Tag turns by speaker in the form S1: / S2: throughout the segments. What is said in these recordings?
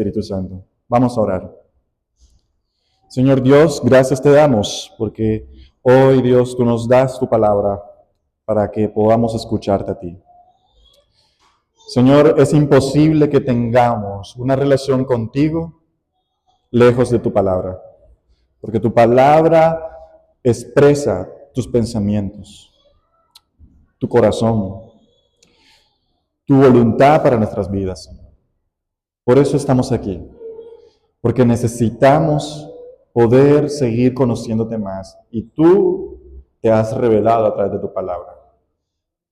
S1: Espíritu Santo. Vamos a orar. Señor Dios, gracias te damos porque hoy, Dios, tú nos das tu palabra para que podamos escucharte a ti. Señor, es imposible que tengamos una relación contigo lejos de tu palabra, porque tu palabra expresa tus pensamientos, tu corazón, tu voluntad para nuestras vidas. Por eso estamos aquí, porque necesitamos poder seguir conociéndote más y tú te has revelado a través de tu palabra.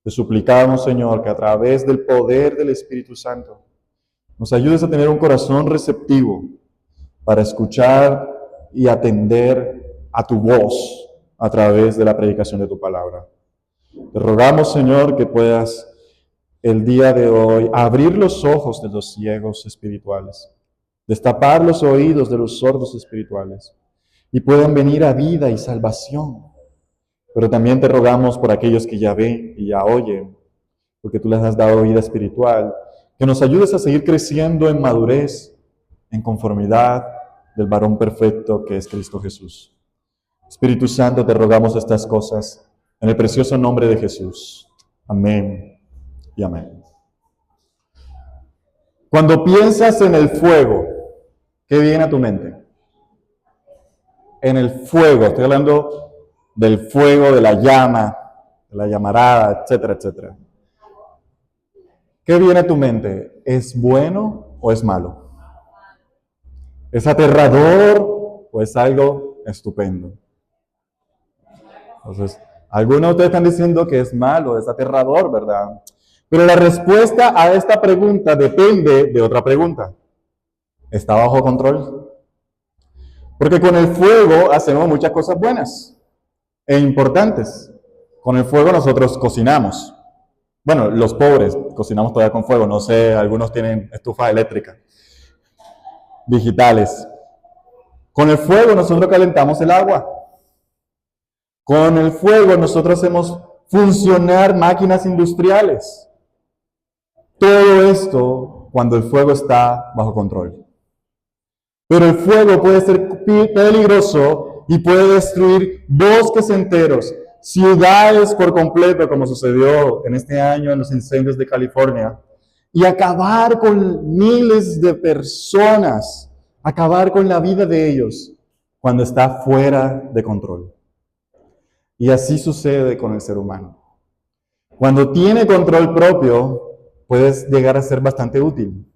S1: Te suplicamos, Señor, que a través del poder del Espíritu Santo nos ayudes a tener un corazón receptivo para escuchar y atender a tu voz a través de la predicación de tu palabra. Te rogamos, Señor, que puedas el día de hoy abrir los ojos de los ciegos espirituales, destapar los oídos de los sordos espirituales y puedan venir a vida y salvación. Pero también te rogamos por aquellos que ya ven y ya oyen, porque tú les has dado vida espiritual, que nos ayudes a seguir creciendo en madurez, en conformidad del varón perfecto que es Cristo Jesús. Espíritu Santo, te rogamos estas cosas en el precioso nombre de Jesús. Amén y amén. Cuando piensas en el fuego, ¿qué viene a tu mente? En el fuego, estoy hablando del fuego, de la llama, de la llamarada, etcétera, etcétera. ¿Qué viene a tu mente? ¿Es bueno o es malo? ¿Es aterrador o es algo estupendo? Entonces, algunos de ustedes están diciendo que es malo, es aterrador, ¿verdad? Pero la respuesta a esta pregunta depende de otra pregunta. ¿Está bajo control? Porque con el fuego hacemos muchas cosas buenas e importantes. Con el fuego nosotros cocinamos. Bueno, los pobres cocinamos todavía con fuego. No sé, algunos tienen estufa eléctrica, digitales. Con el fuego nosotros calentamos el agua. Con el fuego nosotros hacemos funcionar máquinas industriales. Todo esto cuando el fuego está bajo control. Pero el fuego puede ser peligroso y puede destruir bosques enteros, ciudades por completo, como sucedió en este año en los incendios de California, y acabar con miles de personas, acabar con la vida de ellos cuando está fuera de control. Y así sucede con el ser humano. Cuando tiene control propio, puedes llegar a ser bastante útil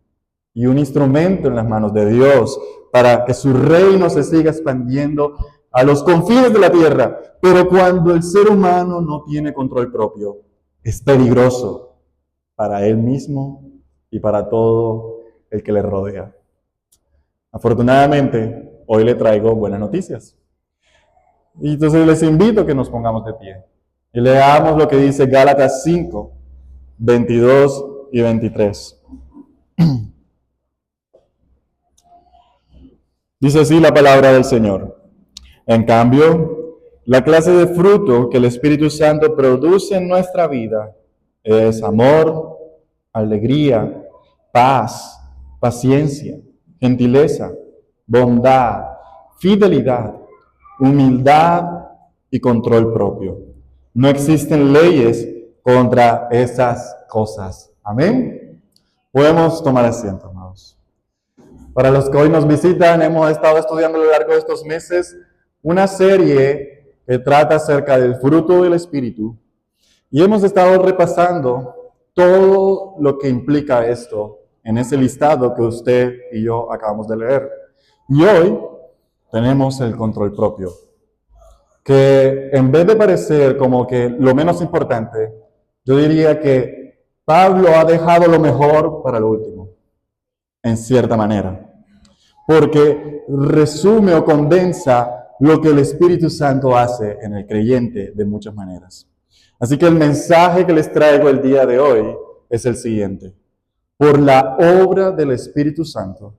S1: y un instrumento en las manos de Dios para que su reino se siga expandiendo a los confines de la tierra. Pero cuando el ser humano no tiene control propio, es peligroso para él mismo y para todo el que le rodea. Afortunadamente, hoy le traigo buenas noticias. Y entonces les invito a que nos pongamos de pie y leamos lo que dice Gálatas 5, 22 y 23. Dice así la palabra del Señor. En cambio, la clase de fruto que el Espíritu Santo produce en nuestra vida es amor, alegría, paz, paciencia, gentileza, bondad, fidelidad, humildad y control propio. No existen leyes contra esas cosas. Amén. Podemos tomar asiento, amados. Para los que hoy nos visitan, hemos estado estudiando a lo largo de estos meses una serie que trata acerca del fruto del Espíritu y hemos estado repasando todo lo que implica esto en ese listado que usted y yo acabamos de leer. Y hoy tenemos el control propio, que en vez de parecer como que lo menos importante, yo diría que Pablo ha dejado lo mejor para lo último, en cierta manera, porque resume o condensa lo que el Espíritu Santo hace en el creyente de muchas maneras. Así que el mensaje que les traigo el día de hoy es el siguiente. Por la obra del Espíritu Santo,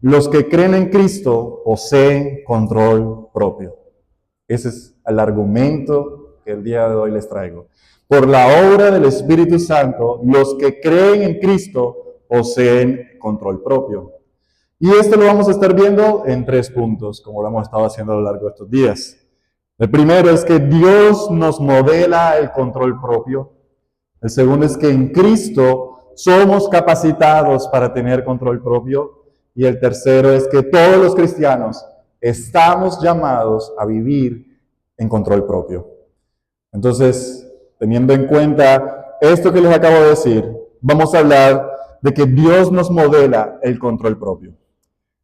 S1: los que creen en Cristo poseen control propio. Ese es el argumento que el día de hoy les traigo. Por la obra del Espíritu Santo, los que creen en Cristo poseen control propio. Y esto lo vamos a estar viendo en 3 puntos, como lo hemos estado haciendo a lo largo de estos días. El primero es que Dios nos modela el control propio. El segundo es que en Cristo somos capacitados para tener control propio. Y el tercero es que todos los cristianos estamos llamados a vivir en control propio. Entonces, teniendo en cuenta esto que les acabo de decir, vamos a hablar de que Dios nos modela el control propio.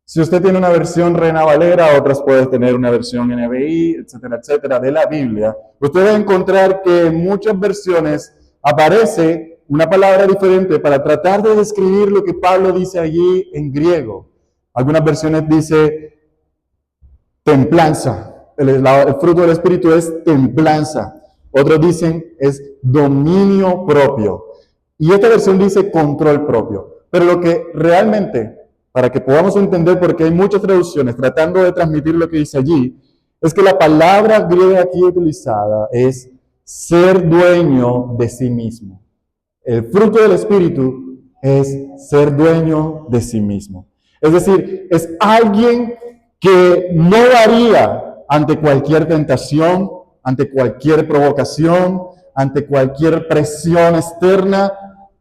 S1: Si usted tiene una versión Reina Valera, otras pueden tener una versión NBI, etcétera, etcétera, de la Biblia, usted va a encontrar que en muchas versiones aparece una palabra diferente para tratar de describir lo que Pablo dice allí en griego. Algunas versiones dice templanza, el fruto del Espíritu es templanza. Otros dicen es dominio propio. Y esta versión dice control propio. Pero lo que realmente, para que podamos entender, porque hay muchas traducciones tratando de transmitir lo que dice allí, es que la palabra griega aquí utilizada es ser dueño de sí mismo. El fruto del Espíritu es ser dueño de sí mismo. Es decir, es alguien que no varía ante cualquier tentación, ante cualquier provocación, ante cualquier presión externa,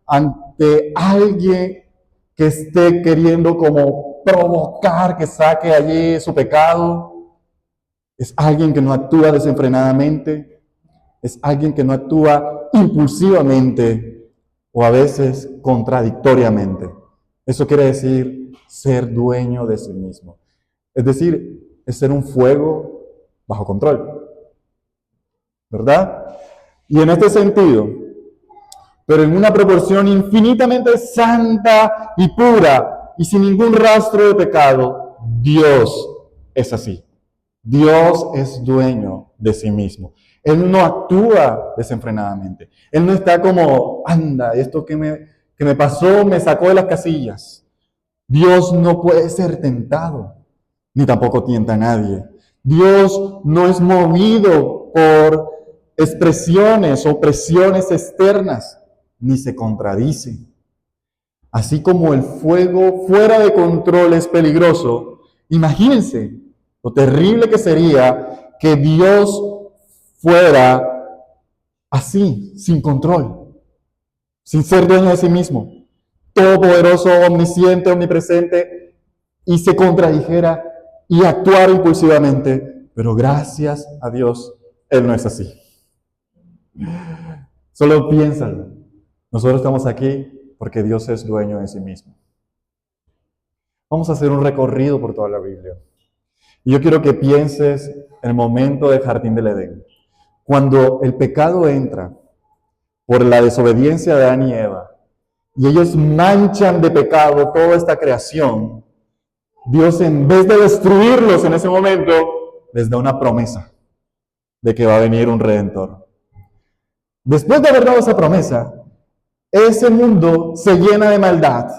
S1: ante alguien que esté queriendo como provocar que saque allí su pecado. Es alguien que no actúa desenfrenadamente, es alguien que no actúa impulsivamente o a veces contradictoriamente. Eso quiere decir ser dueño de sí mismo. Es decir, es ser un fuego bajo control, ¿verdad? Y en este sentido, pero en una proporción infinitamente santa y pura y sin ningún rastro de pecado, Dios es así. Dios es dueño de sí mismo. Él no actúa desenfrenadamente. Él no está como, anda, esto que me pasó me sacó de las casillas. Dios no puede ser tentado, ni tampoco tienta a nadie. Dios no es movido por expresiones o presiones externas, ni se contradice. Así como el fuego fuera de control es peligroso, imagínense lo terrible que sería que Dios fuera así, sin control, sin ser dueño de sí mismo, todopoderoso, omnisciente, omnipresente, y se contradijera y actuara impulsivamente. Pero gracias a Dios, Él no es así. Solo piénsalo. Nosotros estamos aquí porque Dios es dueño de sí mismo. Vamos a hacer un recorrido por toda la Biblia. Y yo quiero que pienses en el momento del jardín del Edén. Cuando el pecado entra por la desobediencia de Adán y Eva, y ellos manchan de pecado toda esta creación, Dios, en vez de destruirlos en ese momento, les da una promesa de que va a venir un Redentor. Después de haber dado esa promesa, ese mundo se llena de maldad,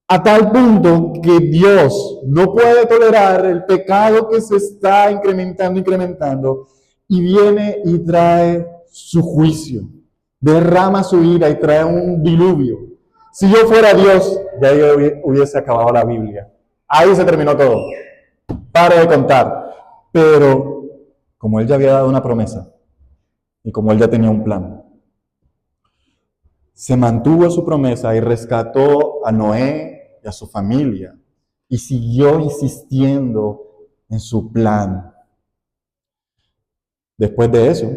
S1: a tal punto que Dios no puede tolerar el pecado que se está incrementando, y viene y trae su juicio, derrama su ira y trae un diluvio. Si yo fuera Dios, ya yo hubiese acabado la Biblia. Ahí se terminó todo. Pare de contar. Pero como Él ya había dado una promesa y como Él ya tenía un plan, se mantuvo su promesa y rescató a Noé y a su familia y siguió insistiendo en su plan. Después de eso,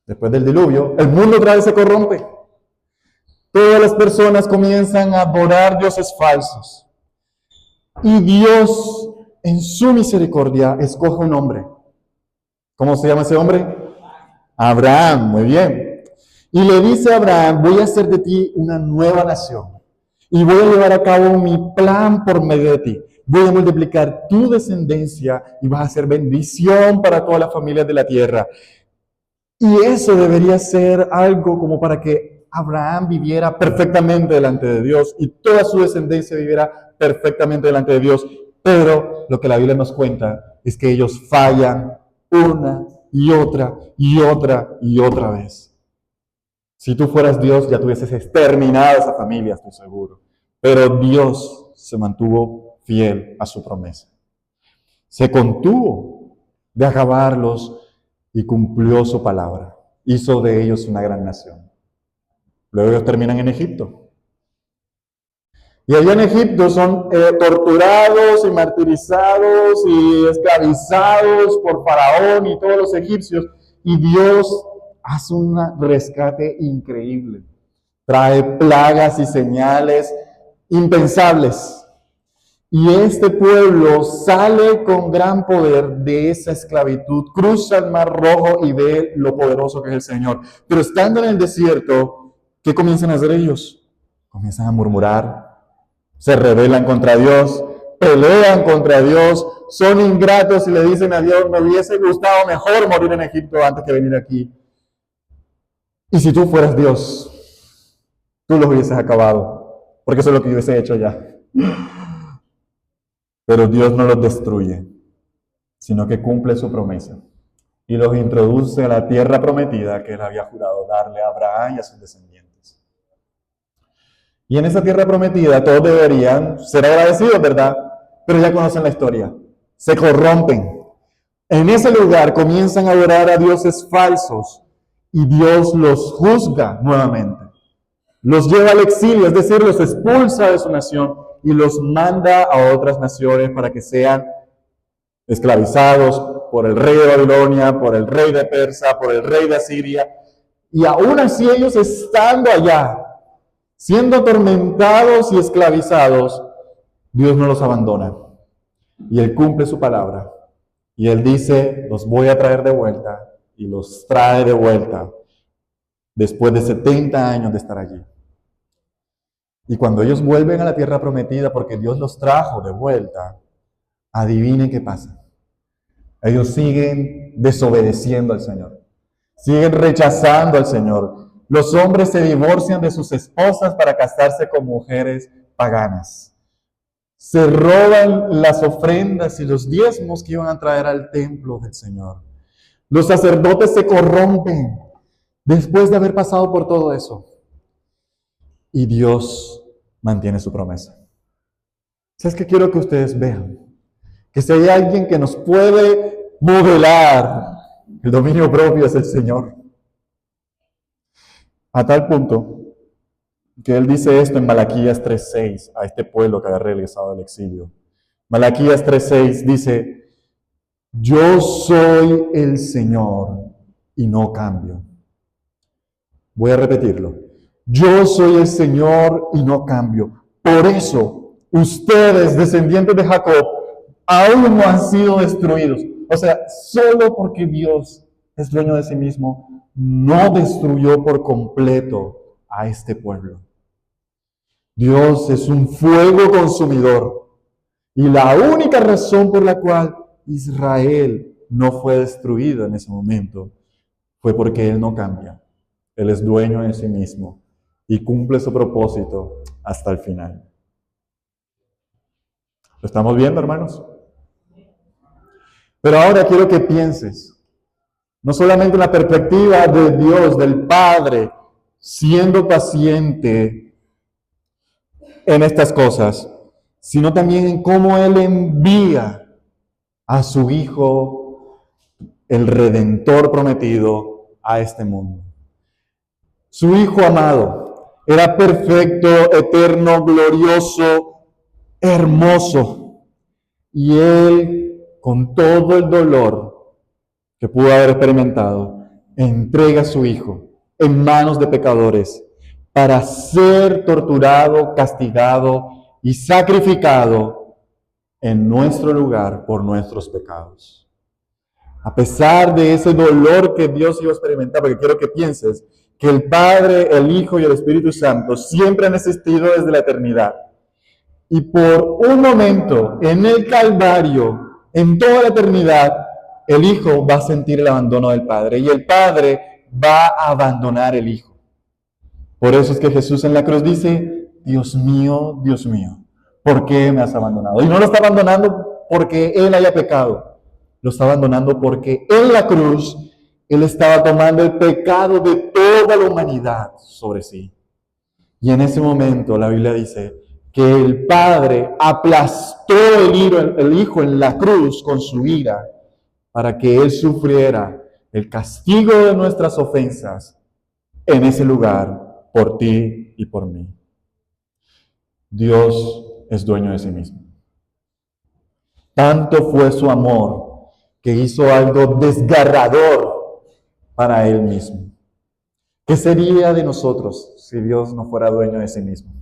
S1: después del diluvio, el mundo otra vez se corrompe. Todas las personas comienzan a adorar dioses falsos. Y Dios, en su misericordia, escoge un hombre. ¿Cómo se llama ese hombre? Abraham, muy bien. Y le dice a Abraham, voy a hacer de ti una nueva nación. Y voy a llevar a cabo mi plan por medio de ti. Voy a multiplicar tu descendencia y vas a ser bendición para todas las familias de la tierra. Y eso debería ser algo como para que Abraham viviera perfectamente delante de Dios y toda su descendencia viviera perfectamente delante de Dios. Pero lo que la Biblia nos cuenta es que ellos fallan una y otra y otra y otra vez. Si tú fueras Dios, ya tuvieses exterminado a esa familia, estoy seguro. Pero Dios se mantuvo fiel a su promesa. Se contuvo de acabarlos y cumplió su palabra. Hizo de ellos una gran nación. Luego ellos terminan en Egipto. Y allá en Egipto son torturados y martirizados y esclavizados por Faraón y todos los egipcios. Y Dios hace un rescate increíble. Trae plagas y señales impensables. Y este pueblo sale con gran poder de esa esclavitud, cruza el Mar Rojo y ve lo poderoso que es el Señor. Pero estando en el desierto, ¿qué comienzan a hacer ellos? Comienzan a murmurar, se rebelan contra Dios, pelean contra Dios, son ingratos y le dicen a Dios, me hubiese gustado mejor morir en Egipto antes que venir aquí. Y si tú fueras Dios, tú los hubieses acabado, porque eso es lo que yo hubiese hecho ya. Pero Dios no los destruye, sino que cumple su promesa y los introduce a la tierra prometida que él había jurado darle a Abraham y a sus descendientes. Y en esa tierra prometida todos deberían ser agradecidos, ¿verdad? Pero ya conocen la historia. Se corrompen. En ese lugar comienzan a adorar a dioses falsos y Dios los juzga nuevamente. Los lleva al exilio, es decir, los expulsa de su nación y los manda a otras naciones para que sean esclavizados por el rey de Babilonia, por el rey de Persia, por el rey de Asiria. Y aún así ellos estando allá, siendo atormentados y esclavizados, Dios no los abandona. Y Él cumple su palabra. Y Él dice, los voy a traer de vuelta. Y los trae de vuelta después de 70 años de estar allí. Y cuando ellos vuelven a la tierra prometida, porque Dios los trajo de vuelta, adivinen qué pasa. Ellos siguen desobedeciendo al Señor. Siguen rechazando al Señor. Los hombres se divorcian de sus esposas para casarse con mujeres paganas. Se roban las ofrendas y los diezmos que iban a traer al templo del Señor. Los sacerdotes se corrompen después de haber pasado por todo eso. Y Dios mantiene su promesa. ¿Sabes qué quiero que ustedes vean? Que si hay alguien que nos puede modelar el dominio propio es el Señor. A tal punto que Él dice esto en Malaquías 3:6 a este pueblo que había regresado del exilio. Malaquías 3:6 dice, yo soy el Señor y no cambio. Voy a repetirlo. Yo soy el Señor y no cambio. Por eso, ustedes, descendientes de Jacob, aún no han sido destruidos. O sea, solo porque Dios es dueño de sí mismo, no destruyó por completo a este pueblo. Dios es un fuego consumidor. Y la única razón por la cual Israel no fue destruido en ese momento fue porque Él no cambia. Él es dueño de sí mismo y cumple su propósito hasta el final. ¿Lo estamos viendo, hermanos? Pero ahora quiero que pienses, no solamente en la perspectiva de Dios, del Padre, siendo paciente en estas cosas, sino también en cómo Él envía a su Hijo, el Redentor prometido, a este mundo. Su Hijo amado era perfecto, eterno, glorioso, hermoso. Y Él, con todo el dolor que pudo haber experimentado, entrega a su Hijo en manos de pecadores para ser torturado, castigado y sacrificado en nuestro lugar por nuestros pecados. A pesar de ese dolor que Dios iba a experimentar, porque quiero que pienses que el Padre, el Hijo y el Espíritu Santo siempre han existido desde la eternidad. Y por un momento, en el Calvario, en toda la eternidad, el Hijo va a sentir el abandono del Padre y el Padre va a abandonar el Hijo. Por eso es que Jesús en la cruz dice, Dios mío, ¿por qué me has abandonado? Y no lo está abandonando porque Él haya pecado, lo está abandonando porque en la cruz Él estaba tomando el pecado de toda la humanidad sobre sí. Y en ese momento la Biblia dice que el Padre aplastó el Hijo en la cruz con su ira para que Él sufriera el castigo de nuestras ofensas en ese lugar por ti y por mí. Dios es dueño de sí mismo. Tanto fue su amor que hizo algo desgarrador para Él mismo. ¿Qué sería de nosotros si Dios no fuera dueño de sí mismo?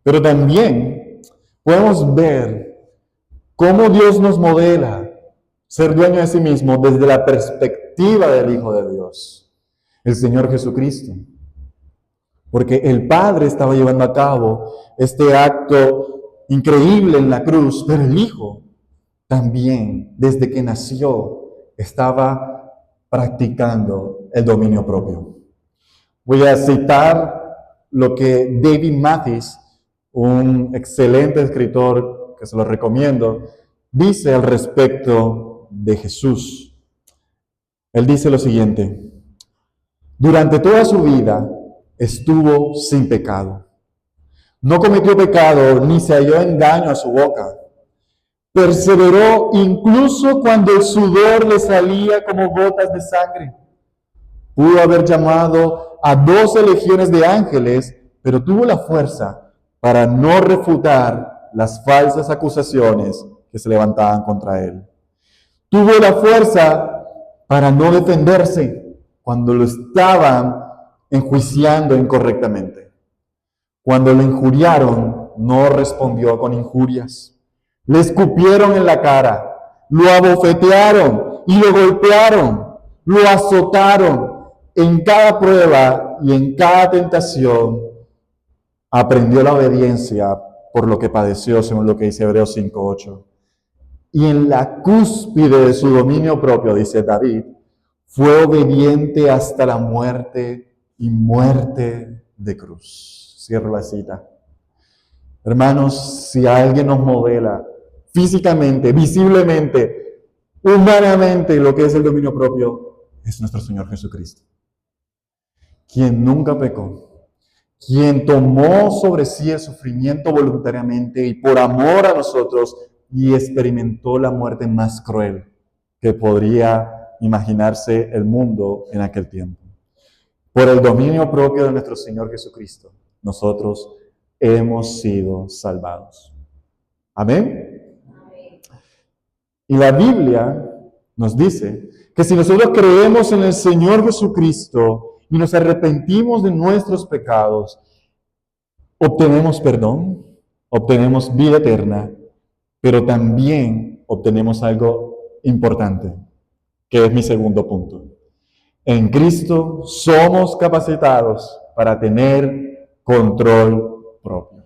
S1: Pero también podemos ver cómo Dios nos modela ser dueño de sí mismo desde la perspectiva del Hijo de Dios, el Señor Jesucristo. Porque el Padre estaba llevando a cabo este acto increíble en la cruz, pero el Hijo también, desde que nació, estaba practicando el dominio propio. Voy a citar lo que David Mathis, un excelente escritor que se lo recomiendo, dice al respecto de Jesús. Él dice lo siguiente: durante toda su vida estuvo sin pecado. No cometió pecado ni se halló engaño a su boca. Perseveró incluso cuando el sudor le salía como gotas de sangre. Pudo haber llamado a 12 legiones de ángeles, pero tuvo la fuerza para no refutar las falsas acusaciones que se levantaban contra él. Tuvo la fuerza para no defenderse cuando lo estaban enjuiciando incorrectamente. Cuando lo injuriaron, no respondió con injurias. Le escupieron en la cara, lo abofetearon y lo golpearon, lo azotaron. En cada prueba y en cada tentación aprendió la obediencia por lo que padeció, según lo que dice Hebreos 5:8. Y en la cúspide de su dominio propio, dice David, fue obediente hasta la muerte y muerte de cruz. Cierro la cita. Hermanos, si alguien nos modela físicamente, visiblemente, humanamente lo que es el dominio propio, es nuestro Señor Jesucristo, quien nunca pecó, quien tomó sobre sí el sufrimiento voluntariamente y por amor a nosotros y experimentó la muerte más cruel que podría imaginarse el mundo en aquel tiempo. Por el dominio propio de nuestro Señor Jesucristo, nosotros hemos sido salvados. Amén. Y la Biblia nos dice que si nosotros creemos en el Señor Jesucristo y nos arrepentimos de nuestros pecados, obtenemos perdón, obtenemos vida eterna, pero también obtenemos algo importante, que es mi segundo punto. En Cristo somos capacitados para tener control propio.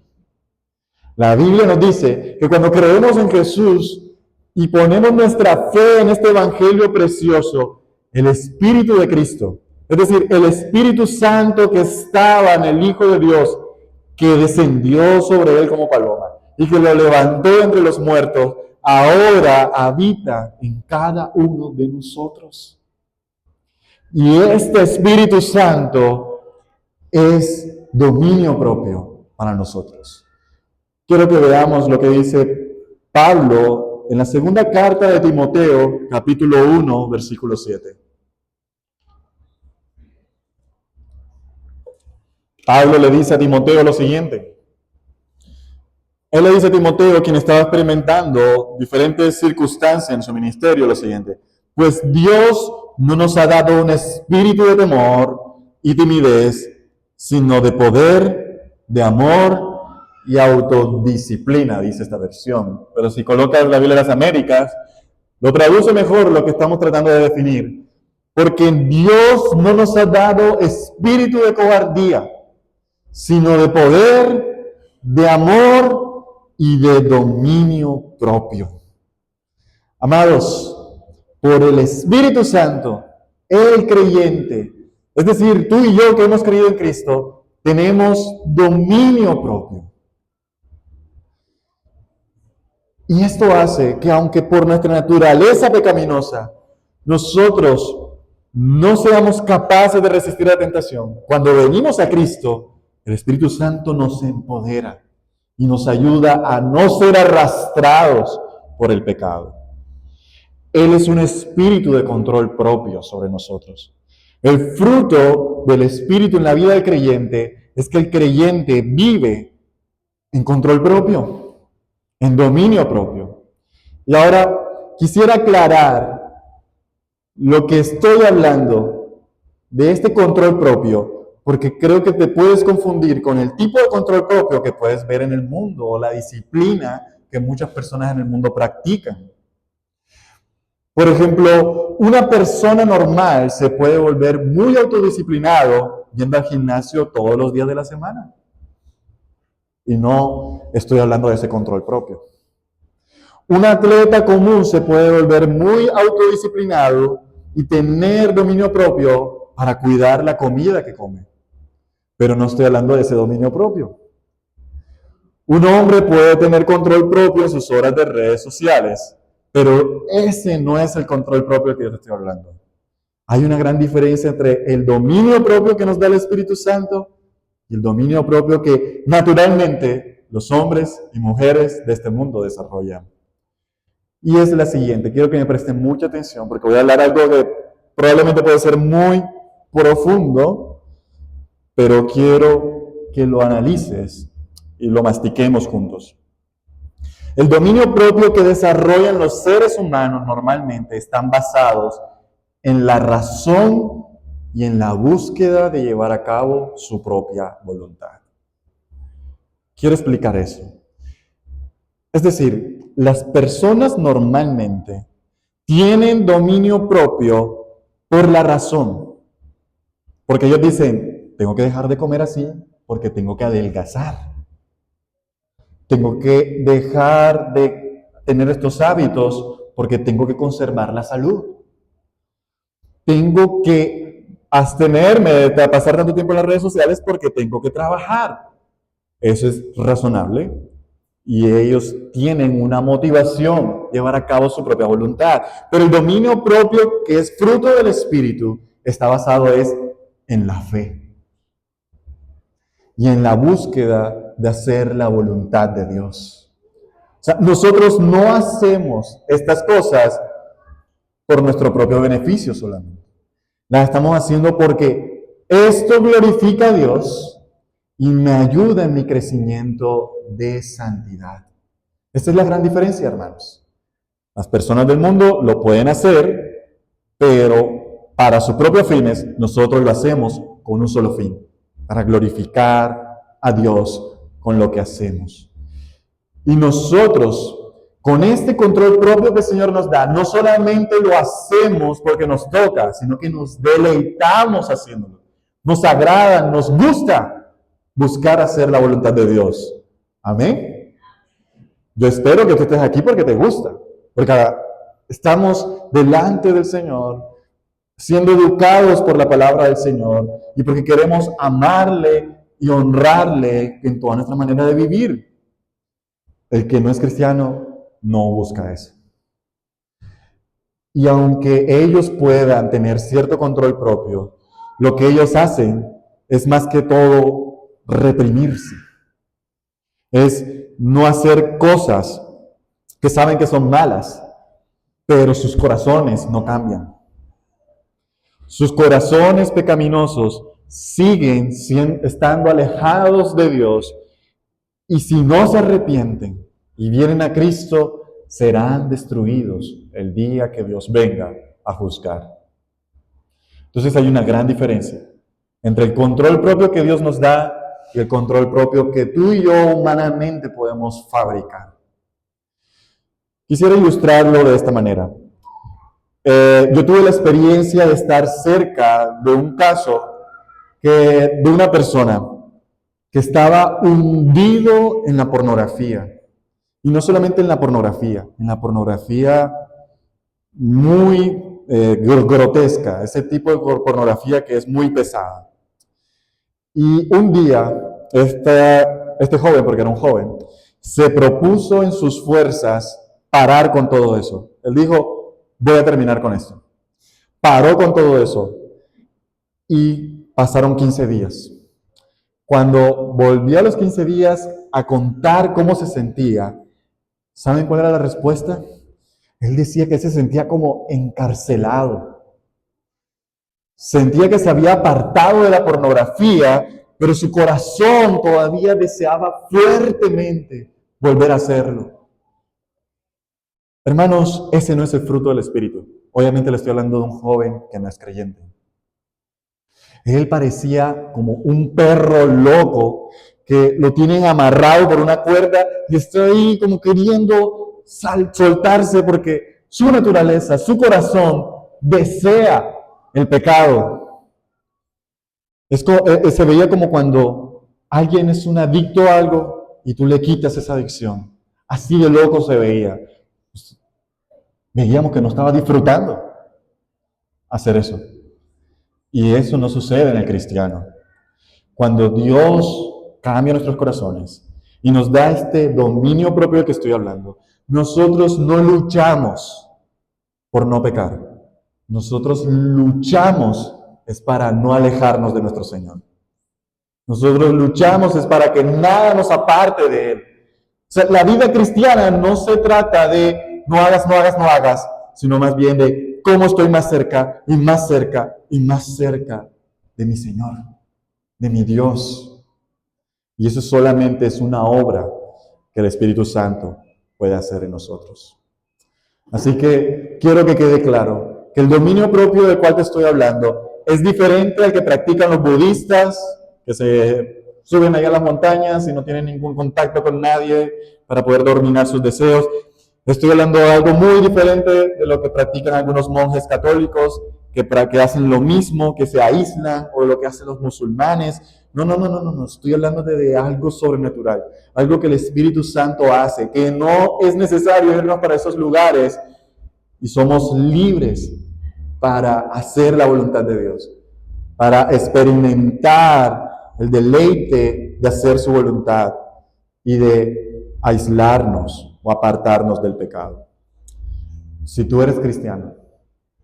S1: La Biblia nos dice que cuando creemos en Jesús y ponemos nuestra fe en este evangelio precioso, el Espíritu de Cristo, es decir, el Espíritu Santo que estaba en el Hijo de Dios, que descendió sobre él como paloma y que lo levantó entre los muertos, ahora habita en cada uno de nosotros. Y este Espíritu Santo es dominio propio para nosotros. Quiero que veamos lo que dice Pablo en la segunda carta de Timoteo, capítulo 1, versículo 7. Pablo le dice a Timoteo lo siguiente. Él le dice a Timoteo, quien estaba experimentando diferentes circunstancias en su ministerio, lo siguiente: pues Dios no nos ha dado un espíritu de temor y timidez, sino de poder, de amor y autodisciplina, dice esta versión. Pero si colocas la Biblia de las Américas, lo traduce mejor lo que estamos tratando de definir. Porque Dios no nos ha dado espíritu de cobardía, sino de poder, de amor y de dominio propio. Amados, por el Espíritu Santo, el creyente, es decir, tú y yo que hemos creído en Cristo, tenemos dominio propio. Y esto hace que aunque por nuestra naturaleza pecaminosa, nosotros no seamos capaces de resistir la tentación, cuando venimos a Cristo, El Espíritu Santo nos empodera y nos ayuda a no ser arrastrados por el pecado. Él es un espíritu de control propio sobre nosotros. El fruto del Espíritu en la vida del creyente es que el creyente vive en control propio, en dominio propio. Y ahora quisiera aclarar lo que estoy hablando de este control propio, porque creo que te puedes confundir con el tipo de control propio que puedes ver en el mundo o la disciplina que muchas personas en el mundo practican. Por ejemplo, una persona normal se puede volver muy autodisciplinado yendo al gimnasio todos los días de la semana. Y no estoy hablando de ese control propio. Un atleta común se puede volver muy autodisciplinado y tener dominio propio para cuidar la comida que come. Pero no estoy hablando de ese dominio propio. Un hombre puede tener control propio en sus horas de redes sociales, pero ese no es el control propio que yo te estoy hablando. Hay una gran diferencia entre el dominio propio que nos da el Espíritu Santo y el dominio propio que naturalmente los hombres y mujeres de este mundo desarrollan. Y es la siguiente, quiero que me presten mucha atención porque voy a hablar algo que probablemente puede ser muy profundo, pero quiero que lo analices y lo mastiquemos juntos. El dominio propio que desarrollan los seres humanos normalmente están basados en la razón y en la búsqueda de llevar a cabo su propia voluntad. Quiero explicar eso. Es decir, las personas normalmente tienen dominio propio por la razón. Porque ellos dicen, tengo que dejar de comer así porque tengo que adelgazar. Tengo que dejar de tener estos hábitos porque tengo que conservar la salud. Tengo que abstenerme de pasar tanto tiempo en las redes sociales porque tengo que trabajar. Eso es razonable. Y ellos tienen una motivación, llevar a cabo su propia voluntad. Pero el dominio propio, que es fruto del Espíritu, está basado en la fe y en la búsqueda de hacer la voluntad de Dios. O sea, nosotros no hacemos estas cosas por nuestro propio beneficio solamente. Las estamos haciendo porque esto glorifica a Dios y me ayuda en mi crecimiento de santidad. Esta es la gran diferencia, hermanos. Las personas del mundo lo pueden hacer, pero para sus propios fines, nosotros lo hacemos con un solo fin, para glorificar a Dios con lo que hacemos. Y nosotros, con este control propio que el Señor nos da, no solamente lo hacemos porque nos toca, sino que nos deleitamos haciéndolo. Nos agrada, nos gusta buscar hacer la voluntad de Dios. Amén. Yo espero que tú estés aquí porque te gusta, porque estamos delante del Señor, siendo educados por la palabra del Señor y porque queremos amarle y honrarle en toda nuestra manera de vivir. El que no es cristiano no busca eso. Y aunque ellos puedan tener cierto control propio, lo que ellos hacen es más que todo reprimirse. Es no hacer cosas que saben que son malas, pero sus corazones no cambian. Sus corazones pecaminosos siguen estando alejados de Dios y si no se arrepienten y vienen a Cristo, serán destruidos el día que Dios venga a juzgar. Entonces hay una gran diferencia entre el control propio que Dios nos da y el control propio que tú y yo humanamente podemos fabricar. Quisiera ilustrarlo de esta manera. Yo tuve la experiencia de estar cerca de un caso de una persona que estaba hundido en la pornografía. Y no solamente en la pornografía muy grotesca, ese tipo de pornografía que es muy pesada. Y un día, este joven, porque era un joven, se propuso en sus fuerzas parar con todo eso. Él dijo, voy a terminar con esto. Paró con todo eso y pasaron 15 días. Cuando volvió a los 15 días a contar cómo se sentía, ¿saben cuál era la respuesta? Él decía que se sentía como encarcelado. Sentía que se había apartado de la pornografía, pero su corazón todavía deseaba fuertemente volver a hacerlo. Hermanos, ese no es el fruto del Espíritu. Obviamente le estoy hablando de un joven que no es creyente. Él parecía como un perro loco que lo tienen amarrado por una cuerda y está ahí como queriendo soltarse porque su naturaleza, su corazón desea el pecado. Se veía como cuando alguien es un adicto a algo y tú le quitas esa adicción. Así de loco se veía. Veíamos que no estaba disfrutando hacer eso. Y eso no sucede en el cristiano. Cuando Dios cambia nuestros corazones y nos da este dominio propio del que estoy hablando, nosotros no luchamos por no pecar. Nosotros luchamos es para no alejarnos de nuestro Señor. Nosotros luchamos es para que nada nos aparte de Él. O sea, la vida cristiana no se trata de no hagas, no hagas, no hagas, sino más bien de cómo estoy más cerca y más cerca y más cerca de mi Señor, de mi Dios. Y eso solamente es una obra que el Espíritu Santo puede hacer en nosotros. Así que quiero que quede claro que el dominio propio del cual te estoy hablando es diferente al que practican los budistas, que se suben allá a las montañas y no tienen ningún contacto con nadie para poder dominar sus deseos. Estoy hablando de algo muy diferente de lo que practican algunos monjes católicos que hacen lo mismo, que se aíslan, o lo que hacen los musulmanes. No. Estoy hablando de algo sobrenatural, algo que el Espíritu Santo hace, que no es necesario irnos para esos lugares y somos libres para hacer la voluntad de Dios, para experimentar el deleite de hacer su voluntad y de aislarnos o apartarnos del pecado. Si tú eres cristiano,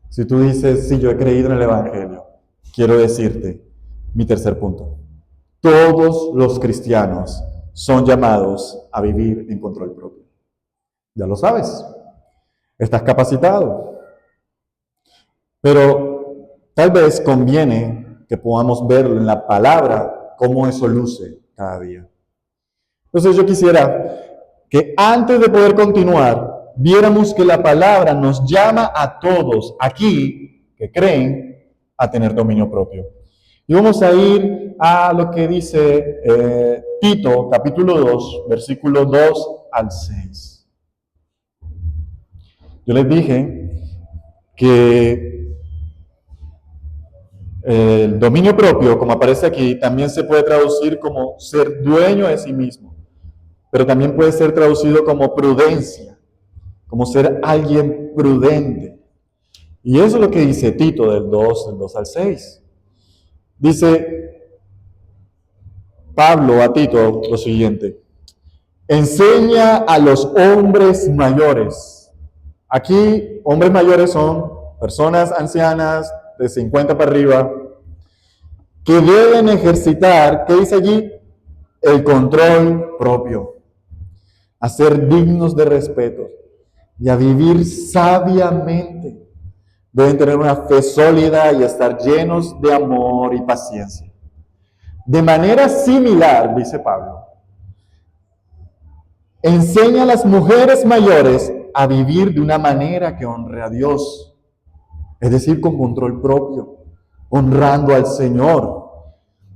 S1: si tú dices, sí, yo he creído en el Evangelio, quiero decirte mi tercer punto. Todos los cristianos son llamados a vivir en control propio. Ya lo sabes, estás capacitado. Pero tal vez conviene que podamos verlo en la palabra, cómo eso luce cada día. Entonces yo quisiera que antes de poder continuar, viéramos que la palabra nos llama a todos aquí que creen a tener dominio propio. Y vamos a ir a lo que dice Tito, capítulo 2, versículo 2 al 6. Yo les dije que el dominio propio, como aparece aquí, también se puede traducir como ser dueño de sí mismo, pero también puede ser traducido como prudencia, como ser alguien prudente. Y eso es lo que dice Tito del 2 al 6. Dice Pablo a Tito lo siguiente: enseña a los hombres mayores. Aquí, hombres mayores son personas ancianas de 50 para arriba, que deben ejercitar, ¿qué dice allí? El control propio, a ser dignos de respeto y a vivir sabiamente. Deben tener una fe sólida y estar llenos de amor y paciencia. De manera similar, dice Pablo, enseña a las mujeres mayores a vivir de una manera que honre a Dios, es decir, con control propio, honrando al Señor.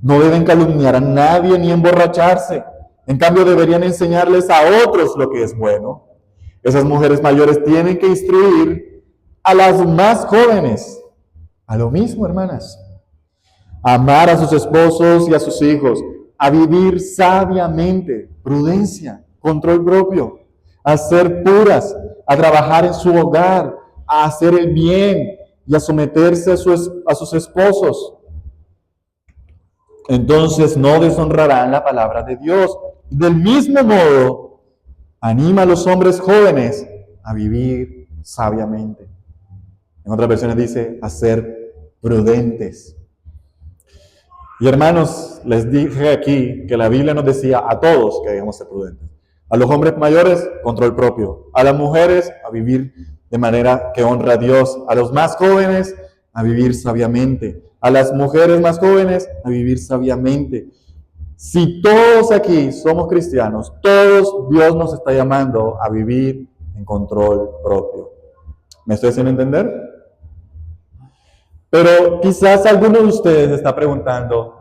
S1: No deben calumniar a nadie ni emborracharse. En cambio, deberían enseñarles a otros lo que es bueno. Esas mujeres mayores tienen que instruir a las más jóvenes a lo mismo, hermanas. A amar a sus esposos y a sus hijos, a vivir sabiamente, prudencia, control propio, a ser puras, a trabajar en su hogar, a hacer el bien y a someterse a sus esposos. Entonces no deshonrarán la palabra de Dios. Del mismo modo, anima a los hombres jóvenes a vivir sabiamente. En otras versiones dice, a ser prudentes. Y hermanos, les dije aquí que la Biblia nos decía a todos que debíamos ser prudentes. A los hombres mayores, control propio. A las mujeres, a vivir de manera que honra a Dios. A los más jóvenes, a vivir sabiamente. A las mujeres más jóvenes, a vivir sabiamente. Si todos aquí somos cristianos, todos Dios nos está llamando a vivir en control propio. ¿Me estoy haciendo entender? Pero quizás alguno de ustedes está preguntando,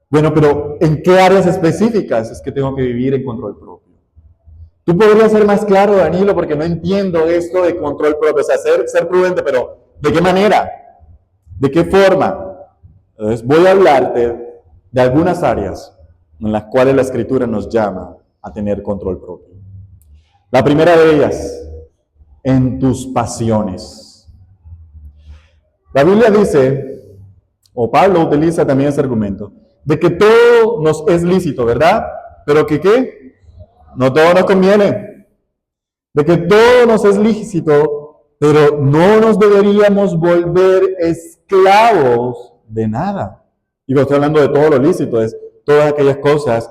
S1: bueno, pero ¿en qué áreas específicas es que tengo que vivir en control propio? Tú podrías ser más claro, Danilo, porque no entiendo esto de control propio. O sea, ser prudente, pero ¿de qué manera? ¿De qué forma? Entonces voy a hablarte de algunas áreas en las cuales la Escritura nos llama a tener control propio. La primera de ellas, en tus pasiones. La Biblia dice, o Pablo utiliza también ese argumento, de que todo nos es lícito, ¿verdad? Pero que ¿qué? No todo nos conviene. De que todo nos es lícito, pero no nos deberíamos volver esclavos de nada. Y cuando estoy hablando de todo lo lícito, es todas aquellas cosas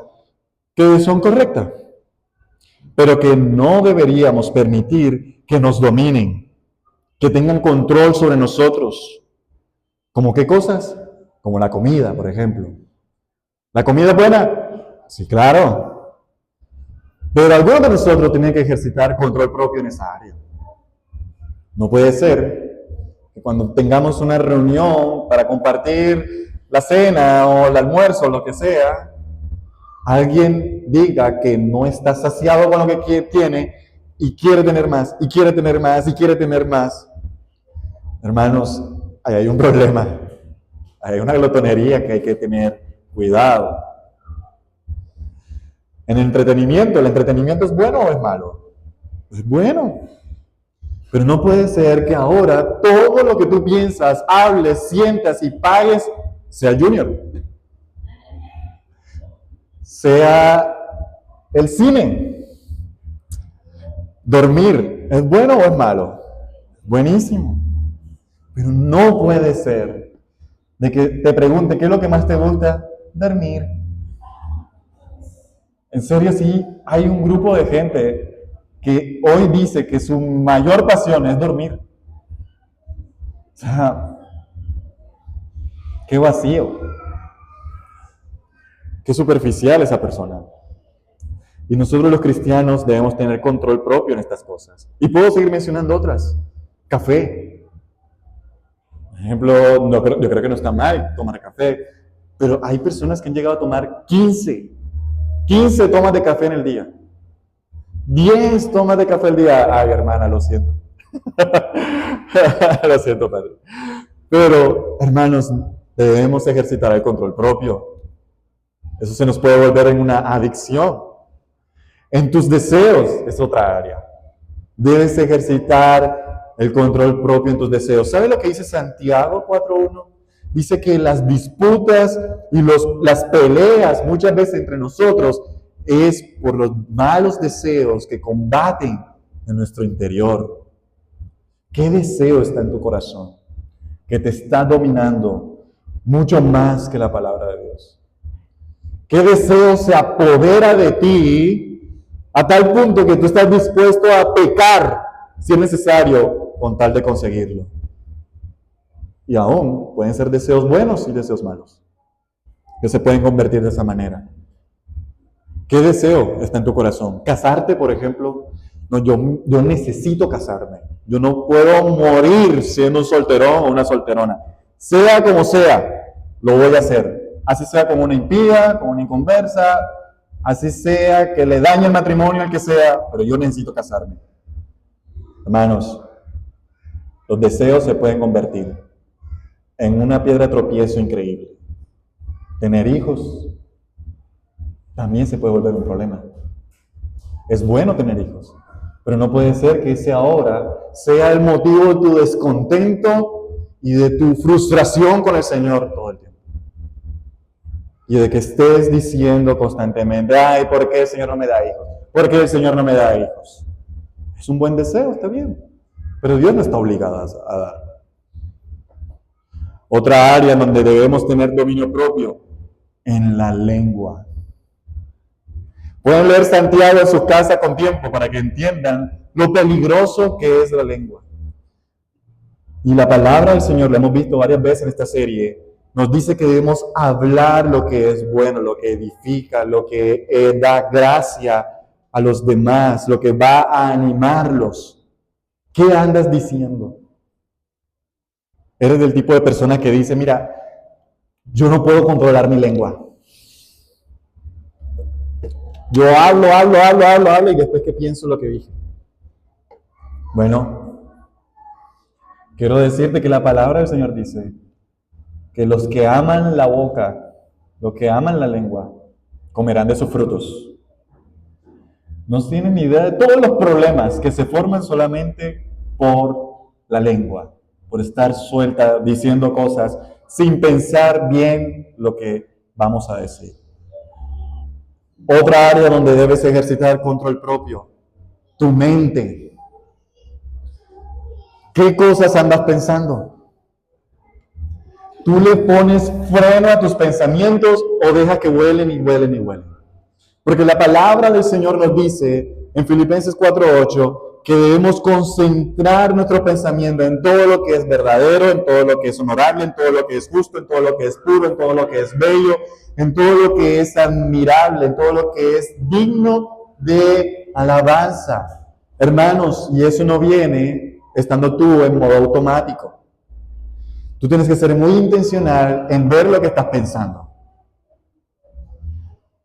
S1: que son correctas, pero que no deberíamos permitir que nos dominen, que tengan control sobre nosotros. ¿Cómo qué cosas? Como la comida, por ejemplo. ¿La comida es buena? Sí, claro. Pero algunos de nosotros tienen que ejercitar control propio en esa área. No puede ser que cuando tengamos una reunión para compartir la cena o el almuerzo o lo que sea, alguien diga que no está saciado con lo que tiene y quiere tener más, y quiere tener más, y quiere tener más. Hermanos, ahí hay un problema. Hay una glotonería que hay que tener cuidado. En el entretenimiento es bueno o es malo? Es bueno. Pero no puede ser que ahora todo lo que tú piensas, hables, sientas y pagues sea Junior. Sea el cine. Dormir, ¿es bueno o es malo? Buenísimo. Pero no puede ser de que te pregunte qué es lo que más te gusta. Dormir. En serio, sí, hay un grupo de gente que hoy dice que su mayor pasión es dormir. O sea, qué vacío, qué superficial esa persona. Y nosotros los cristianos debemos tener control propio en estas cosas. Y puedo seguir mencionando otras. Café. Por ejemplo, yo creo que no está mal tomar café, pero hay personas que han llegado a tomar 15 tomas de café en el día. 10 tomas de café al día. Ay, hermana, lo siento. Lo siento, padre. Pero, hermanos, debemos ejercitar el control propio. Eso se nos puede volver en una adicción. En tus deseos es otra área. Debes ejercitar el control propio en tus deseos. ¿Sabe lo que dice Santiago 4.1? Dice que las disputas y las peleas muchas veces entre nosotros es por los malos deseos que combaten en nuestro interior. ¿Qué deseo está en tu corazón que te está dominando mucho más que la palabra de Dios? ¿Qué deseo se apodera de ti a tal punto que tú estás dispuesto a pecar si es necesario con tal de conseguirlo? Y aún pueden ser deseos buenos y deseos malos, que se pueden convertir de esa manera. ¿Qué deseo está en tu corazón? ¿Casarte, por ejemplo? No, yo necesito casarme. Yo no puedo morir siendo un solterón o una solterona. Sea como sea, lo voy a hacer. Así sea como una impía, como una inconversa, así sea que le dañe el matrimonio al que sea, pero yo necesito casarme. Hermanos, los deseos se pueden convertir en una piedra de tropiezo increíble. Tener hijos también se puede volver un problema. Es bueno tener hijos, pero no puede ser que ese ahora sea el motivo de tu descontento y de tu frustración con el Señor todo el tiempo. Y de que estés diciendo constantemente, ay, ¿por qué el Señor no me da hijos? ¿Por qué el Señor no me da hijos? Es un buen deseo, está bien, pero Dios no está obligado a dar. Otra área en donde debemos tener dominio propio en la lengua. Pueden leer Santiago en su casa con tiempo para que entiendan lo peligroso que es la lengua. Y la palabra del Señor, la hemos visto varias veces en esta serie, nos dice que debemos hablar lo que es bueno, lo que edifica, lo que da gracia a los demás, lo que va a animarlos. ¿Qué andas diciendo? Eres del tipo de persona que dice, mira, yo no puedo controlar mi lengua. Yo hablo y después que pienso lo que dije. Bueno, quiero decirte que la palabra del Señor dice que los que aman la boca, los que aman la lengua, comerán de sus frutos. No tienen ni idea de todos los problemas que se forman solamente por la lengua, por estar suelta diciendo cosas sin pensar bien lo que vamos a decir. Otra área donde debes ejercitar control propio, tu mente. ¿Qué cosas andas pensando? ¿Tú le pones freno a tus pensamientos o dejas que vuelen y vuelen y vuelen? Porque la palabra del Señor nos dice en Filipenses 4:8 que debemos concentrar nuestro pensamiento en todo lo que es verdadero, en todo lo que es honorable, en todo lo que es justo, en todo lo que es puro, en todo lo que es bello, en todo lo que es admirable, en todo lo que es digno de alabanza. Hermanos, y eso no viene estando tú en modo automático. Tú tienes que ser muy intencional en ver lo que estás pensando.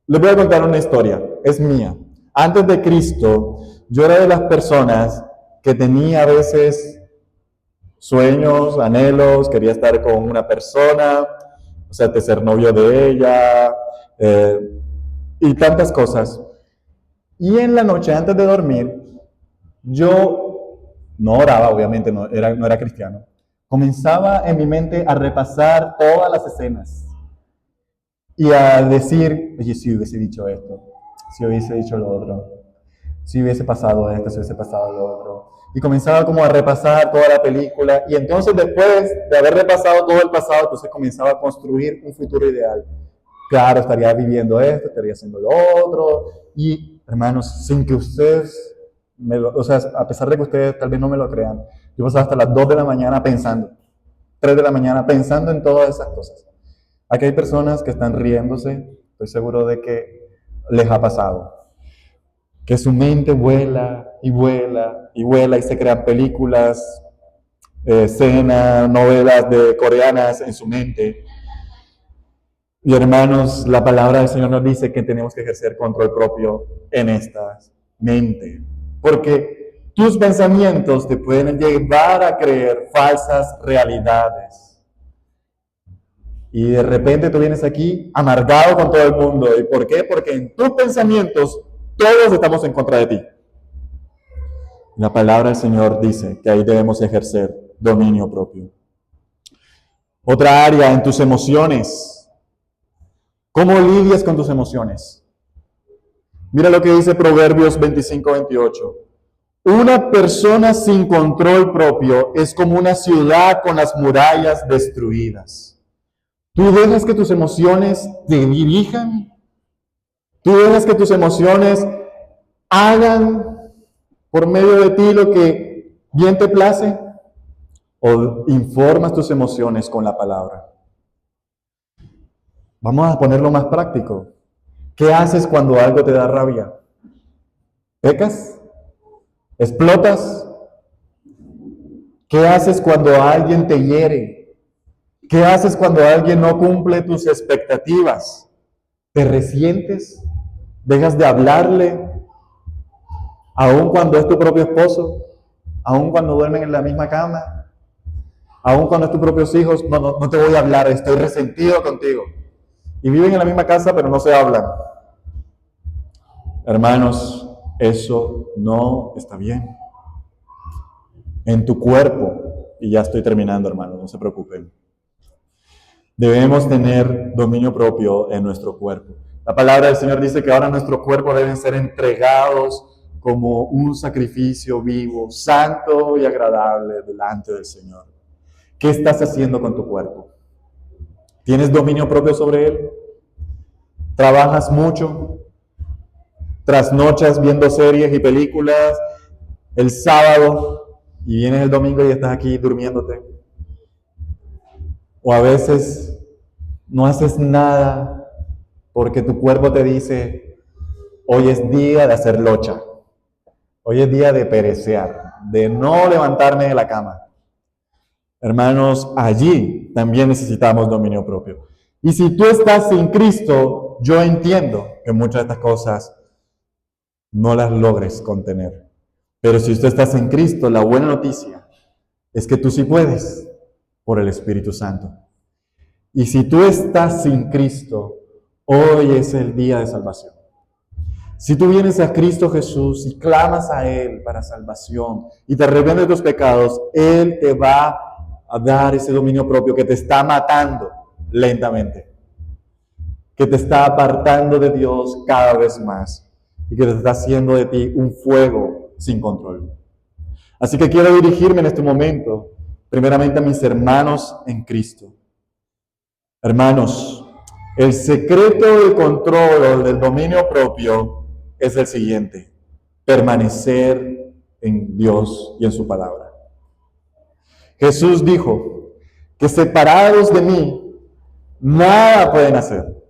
S1: Les voy a contar una historia, es mía. Antes de Cristo, yo era de las personas que tenía a veces sueños, anhelos, quería estar con una persona, o sea, de ser novio de ella, y tantas cosas. Y en la noche, antes de dormir, yo no oraba, obviamente, no era cristiano. Comenzaba en mi mente a repasar todas las escenas y a decir, oye, si hubiese dicho esto, si hubiese dicho lo otro, si hubiese pasado esto, si hubiese pasado lo otro. Y comenzaba como a repasar toda la película y entonces después de haber repasado todo el pasado, entonces comenzaba a construir un futuro ideal. Claro, estaría viviendo esto, estaría haciendo lo otro y, hermanos, sin que ustedes, o sea, a pesar de que ustedes tal vez no me lo crean, yo pasaba hasta las 2 de la mañana pensando, 3 de la mañana pensando en todas esas cosas. Aquí hay personas que están riéndose, estoy seguro de que les ha pasado. Que su mente vuela y vuela y vuela y se crean películas, escenas, novelas coreanas en su mente. Y hermanos, la palabra del Señor nos dice que tenemos que ejercer control propio en esta mente. Porque tus pensamientos te pueden llevar a creer falsas realidades. Y de repente tú vienes aquí amargado con todo el mundo. ¿Y por qué? Porque en tus pensamientos todos estamos en contra de ti. La palabra del Señor dice que ahí debemos ejercer dominio propio. Otra área, en tus emociones. ¿Cómo lidias con tus emociones? Mira lo que dice Proverbios 25:28. Una persona sin control propio es como una ciudad con las murallas destruidas. ¿Tú dejas que tus emociones te dirijan? ¿Tú dejas que tus emociones hagan por medio de ti lo que bien te place? ¿O informas tus emociones con la palabra? Vamos a ponerlo más práctico. ¿Qué haces cuando algo te da rabia? ¿Pecas? ¿Explotas? ¿Qué haces cuando alguien te hiere? ¿Qué haces cuando alguien no cumple tus expectativas? ¿Te resientes? ¿Dejas de hablarle? ¿Aun cuando es tu propio esposo? ¿Aun cuando duermen en la misma cama? ¿Aun cuando es tus propios hijos? No te voy a hablar, estoy resentido contigo. Y viven en la misma casa, pero no se hablan. Hermanos, eso no está bien. En tu cuerpo, y ya estoy terminando, hermanos, no se preocupen. Debemos tener dominio propio en nuestro cuerpo. La palabra del Señor dice que ahora nuestro cuerpo deben ser entregados como un sacrificio vivo, santo y agradable delante del Señor. ¿Qué estás haciendo con tu cuerpo? ¿Tienes dominio propio sobre él? Trabajas mucho, trasnochas viendo series y películas el sábado y vienes el domingo y estás aquí durmiéndote. O a veces no haces nada porque tu cuerpo te dice, hoy es día de hacer locha, hoy es día de perecear, de no levantarme de la cama. Hermanos, allí también necesitamos dominio propio. Y si tú estás sin Cristo, yo entiendo que muchas de estas cosas no las logres contener. Pero si usted está en Cristo, la buena noticia es que tú sí puedes por el Espíritu Santo. Y si tú estás sin Cristo, hoy es el día de salvación. Si tú vienes a Cristo Jesús y clamas a Él para salvación y te arrepientes de tus pecados, Él te va a dar ese dominio propio que te está matando lentamente, que te está apartando de Dios cada vez más y que te está haciendo de ti un fuego sin control. Así que quiero dirigirme en este momento primeramente a mis hermanos en Cristo. Hermanos, el secreto del control o del dominio propio es el siguiente: permanecer en Dios y en su palabra. Jesús dijo que separados de mí, nada pueden hacer.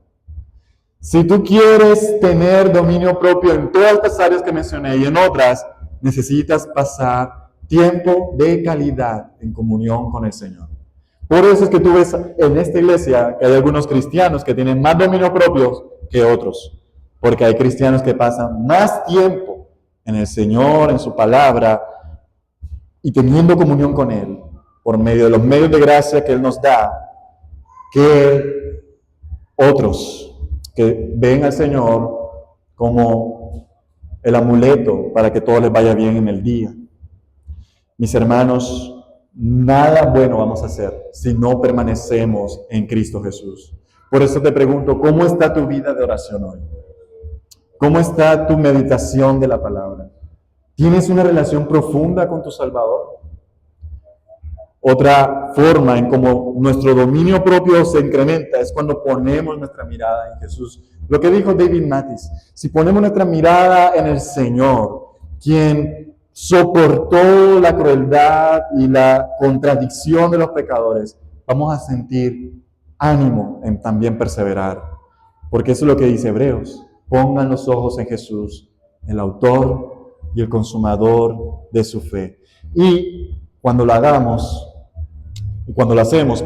S1: Si tú quieres tener dominio propio en todas estas áreas que mencioné y en otras, necesitas pasar tiempo de calidad en comunión con el Señor. Por eso es que tú ves en esta iglesia que hay algunos cristianos que tienen más dominio propio que otros, porque hay cristianos que pasan más tiempo en el Señor, en su palabra, y teniendo comunión con Él, por medio de los medios de gracia que Él nos da, que otros que ven al Señor como el amuleto para que todo les vaya bien en el día. Mis hermanos, nada bueno vamos a hacer si no permanecemos en Cristo Jesús. Por eso te pregunto, ¿cómo está tu vida de oración hoy? ¿Cómo está tu meditación de la palabra? ¿Tienes una relación profunda con tu Salvador? Otra forma en cómo nuestro dominio propio se incrementa es cuando ponemos nuestra mirada en Jesús. Lo que dijo David Mathis, si ponemos nuestra mirada en el Señor, quien soportó la crueldad y la contradicción de los pecadores, vamos a sentir ánimo en también perseverar. Porque eso es lo que dice Hebreos: pongan los ojos en Jesús, el autor y el consumador de su fe. Y cuando lo hagamos, cuando lo hacemos,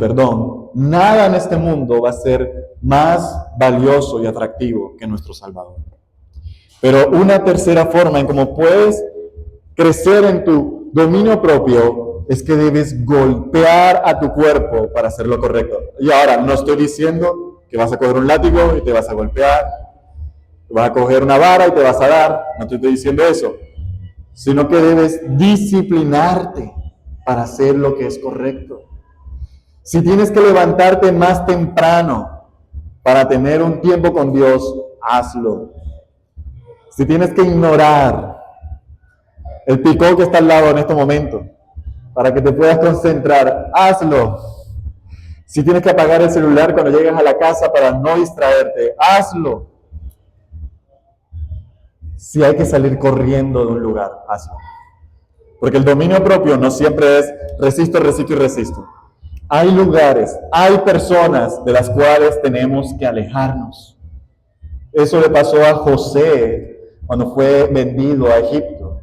S1: nada en este mundo va a ser más valioso y atractivo que nuestro Salvador. Pero una tercera forma en cómo puedes crecer en tu dominio propio es que debes golpear a tu cuerpo para hacer lo correcto. Y ahora, no estoy diciendo que vas a coger un látigo y te vas a golpear, vas a coger una vara y te vas a dar, no te estoy diciendo eso, sino que debes disciplinarte para hacer lo que es correcto. Si tienes que levantarte más temprano para tener un tiempo con Dios, hazlo. Si tienes que ignorar el picó que está al lado en este momento para que te puedas concentrar, hazlo. Si tienes que apagar el celular cuando llegas a la casa para no distraerte, hazlo. Si hay que salir corriendo de un lugar, hazlo. Porque el dominio propio no siempre es resisto, resisto y resisto. Hay lugares, hay personas de las cuales tenemos que alejarnos. Eso le pasó a José cuando fue vendido a Egipto.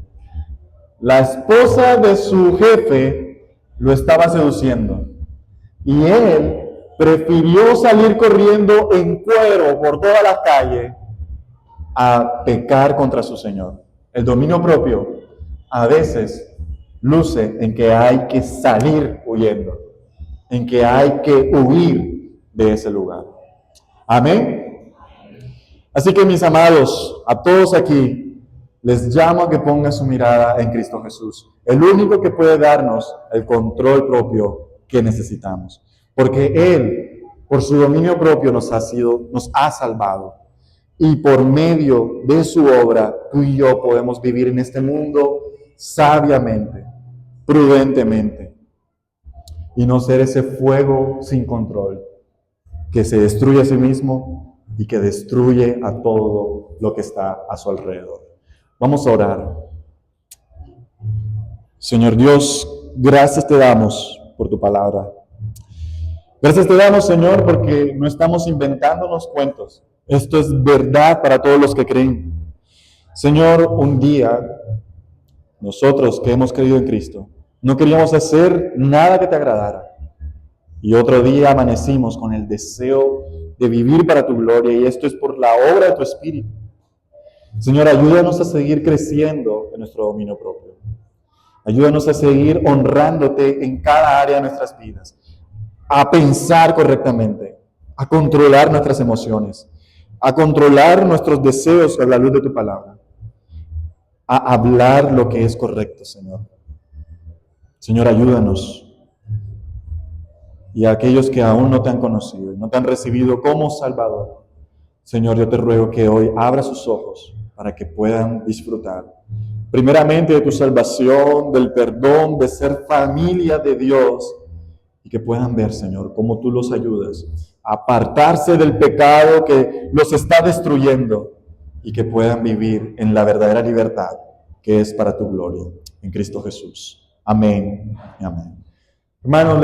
S1: La esposa de su jefe lo estaba seduciendo y él prefirió salir corriendo en cuero por toda la calle a pecar contra su Señor. El dominio propio a veces luce en que hay que salir huyendo, en que hay que huir de ese lugar. Amén. Así que, mis amados, a todos aquí les llamo a que pongan su mirada en Cristo Jesús, el único que puede darnos el control propio que necesitamos, porque Él, por su dominio propio, nos ha salvado, y por medio de su obra, tú y yo podemos vivir en este mundo sabiamente, prudentemente, y no ser ese fuego sin control que se destruye a sí mismo y que destruye a todo lo que está a su alrededor. Vamos a orar. Señor Dios, gracias te damos por tu palabra. Gracias te damos, Señor, porque no estamos inventándonos cuentos. Esto es verdad para todos los que creen. Señor, un día, nosotros que hemos creído en Cristo, no queríamos hacer nada que te agradara. Y otro día amanecimos con el deseo de vivir para tu gloria, y esto es por la obra de tu Espíritu. Señor, ayúdanos a seguir creciendo en nuestro dominio propio. Ayúdanos a seguir honrándote en cada área de nuestras vidas, a pensar correctamente, a controlar nuestras emociones, a controlar nuestros deseos a la luz de tu palabra, a hablar lo que es correcto, Señor. Señor, ayúdanos. Y a aquellos que aún no te han conocido y no te han recibido como Salvador, Señor, yo te ruego que hoy abra sus ojos para que puedan disfrutar primeramente de tu salvación, del perdón, de ser familia de Dios, y que puedan ver, Señor, cómo tú los ayudas a apartarse del pecado que los está destruyendo y que puedan vivir en la verdadera libertad que es para tu gloria, en Cristo Jesús. Amén y amén. Hermanos,